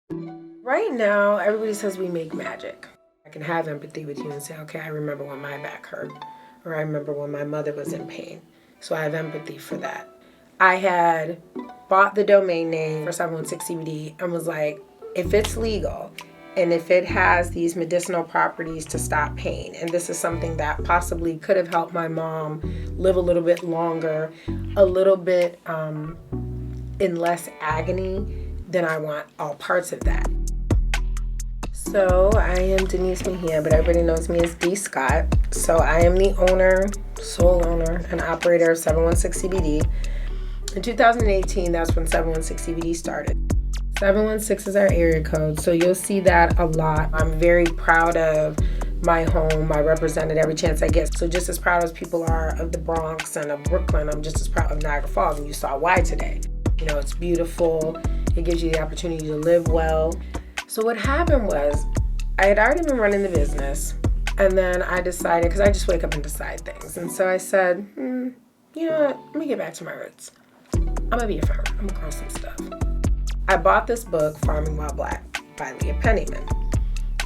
Right now, everybody says we make magic. I can have empathy with you and say, okay, I remember when my back hurt, or I remember when my mother was in pain. So I have empathy for that. I had bought the domain name for 716 CBD and was like, if it's legal and if it has these medicinal properties to stop pain, and this is something that possibly could have helped my mom live a little bit longer, a little bit in less agony, then I want all parts of that. So I am Denise Mejia, but everybody knows me as D. Scott. So I am the owner, sole owner, and operator of 716 CBD. In 2018, that's when 716 CBD started. 716 is our area code, so you'll see that a lot. I'm very proud of my home. I represent it every chance I get. So just as proud as people are of the Bronx and of Brooklyn, I'm just as proud of Niagara Falls, and you saw why today. You know, it's beautiful. It gives you the opportunity to live well. So what happened was, I had already been running the business, and then I decided, because I just wake up and decide things, and so I said, you know what, let me get back to my roots. I'm gonna be a farmer. I'm gonna grow some stuff. I bought this book, Farming While Black, by Leah Penniman.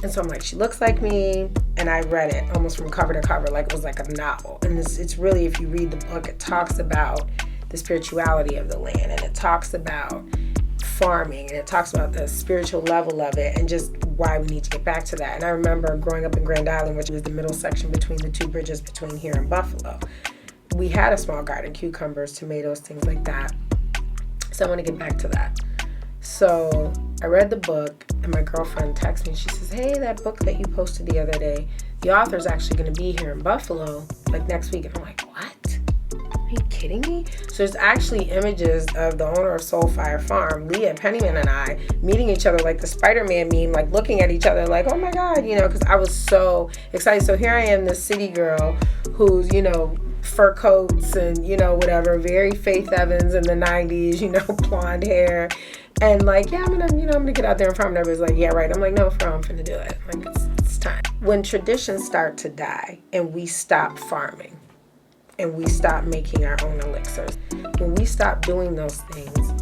And so I'm like, she looks like me, and I read it almost from cover to cover, like it was like a novel. And it's really, if you read the book, it talks about the spirituality of the land, and it talks about farming, and it talks about the spiritual level of it and just why we need to get back to that. And I remember growing up in Grand Island, which was the middle section between the two bridges between here and Buffalo. We had a small garden, cucumbers, tomatoes, things like that. So I want to get back to that. So I read the book, and my girlfriend texted me. She says, hey, that book that you posted the other day, the author's actually going to be here in Buffalo like next week. And I'm like, what? Are you kidding me? So there's actually images of the owner of Soulfire Farm, Leah Penniman, and I meeting each other like the Spider-Man meme, like looking at each other like, oh my God, you know, because I was so excited. So here I am, this city girl who's, you know, fur coats and, you know, whatever, very Faith Evans in the 90s, you know, blonde hair. And like, yeah, I'm gonna get out there and farm. And everybody's like, yeah, right. I'm like, no, I'm finna do it. Like, it's time. When traditions start to die and we stop farming and we stop making our own elixirs, when we stop doing those things,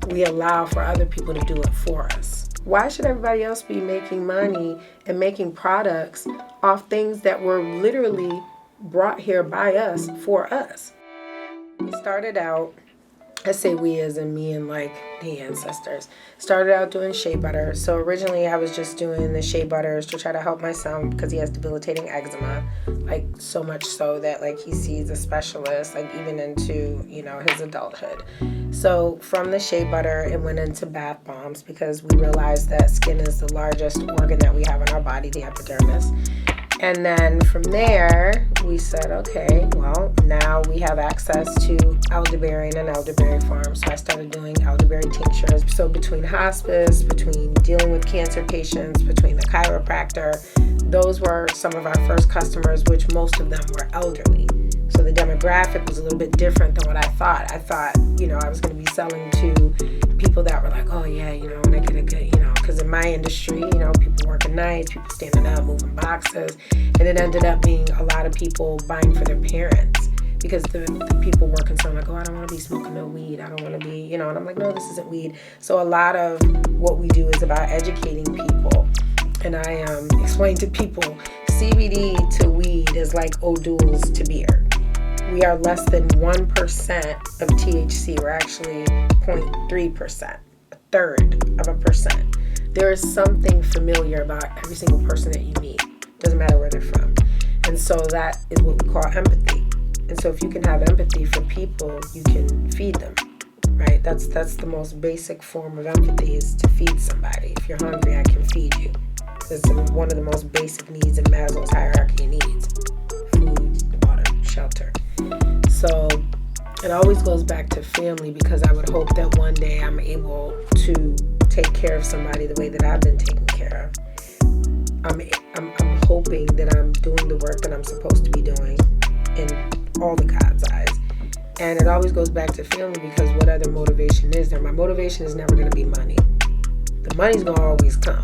we allow for other people to do it for us. Why should everybody else be making money and making products off things that were literally brought here by us for us? We started out, I say we as in me and like the ancestors, started out doing shea butter. So originally I was just doing the shea butters to try to help my son because he has debilitating eczema, like so much so that like he sees a specialist, like even into, you know, his adulthood. So from the shea butter, it went into bath bombs because we realized that skin is the largest organ that we have in our body, the epidermis. And then from there, we said, okay, well, now we have access to elderberry and an elderberry farm. So I started doing elderberry tinctures. So between hospice, between dealing with cancer patients, between the chiropractor, those were some of our first customers, which most of them were elderly. So the demographic was a little bit different than what I thought. I thought, you know, I was going to be selling to people that were like, oh yeah, you know, when I get a good, you know, because in my industry, you know, people working nights, people standing up, moving boxes, and it ended up being a lot of people buying for their parents because the people were concerned, like, oh, I don't want to be smoking no weed, I don't want to be, you know, and I'm like, no, this isn't weed. So a lot of what we do is about educating people, and I explain to people, CBD to weed is like O'Doul's to beer. We are less than 1% of THC. We're actually 0.3%, a third of a percent. There is something familiar about every single person that you meet. Doesn't matter where they're from. And so that is what we call empathy. And so if you can have empathy for people, you can feed them, right? That's the most basic form of empathy, is to feed somebody. If you're hungry, I can feed you. It's one of the most basic needs in Maslow's hierarchy of needs. Food, water, shelter. So it always goes back to family, because I would hope that one day I'm able to take care of somebody the way that I've been taken care of. I'm hoping that I'm doing the work that I'm supposed to be doing in all the God's eyes. And it always goes back to family, because what other motivation is there? My motivation is never going to be money. The money's going to always come.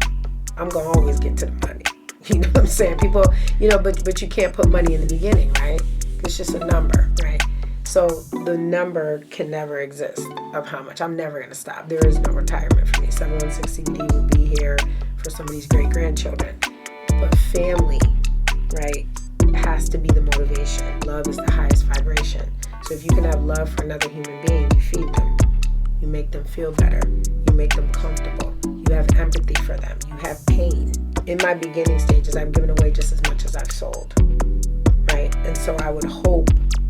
I'm going to always get to the money. You know what I'm saying? People, you know, but you can't put money in the beginning, right? It's just a number, right? So the number can never exist of how much. I'm never going to stop. There is no retirement for me. 716 CBD will be here for somebody's great-grandchildren. But family, right, has to be the motivation. Love is the highest vibration. So if you can have love for another human being, you feed them. You make them feel better. You make them comfortable. You have empathy for them. You have pain. In my beginning stages, I've given away just as much as I've sold, right? And so I would hope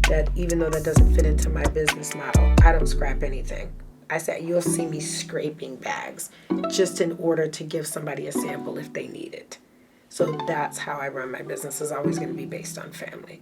that even though that doesn't fit into my business model, I don't scrap anything. I said, you'll see me scraping bags just in order to give somebody a sample if they need it. So that's how I run my business. Is always going to be based on family.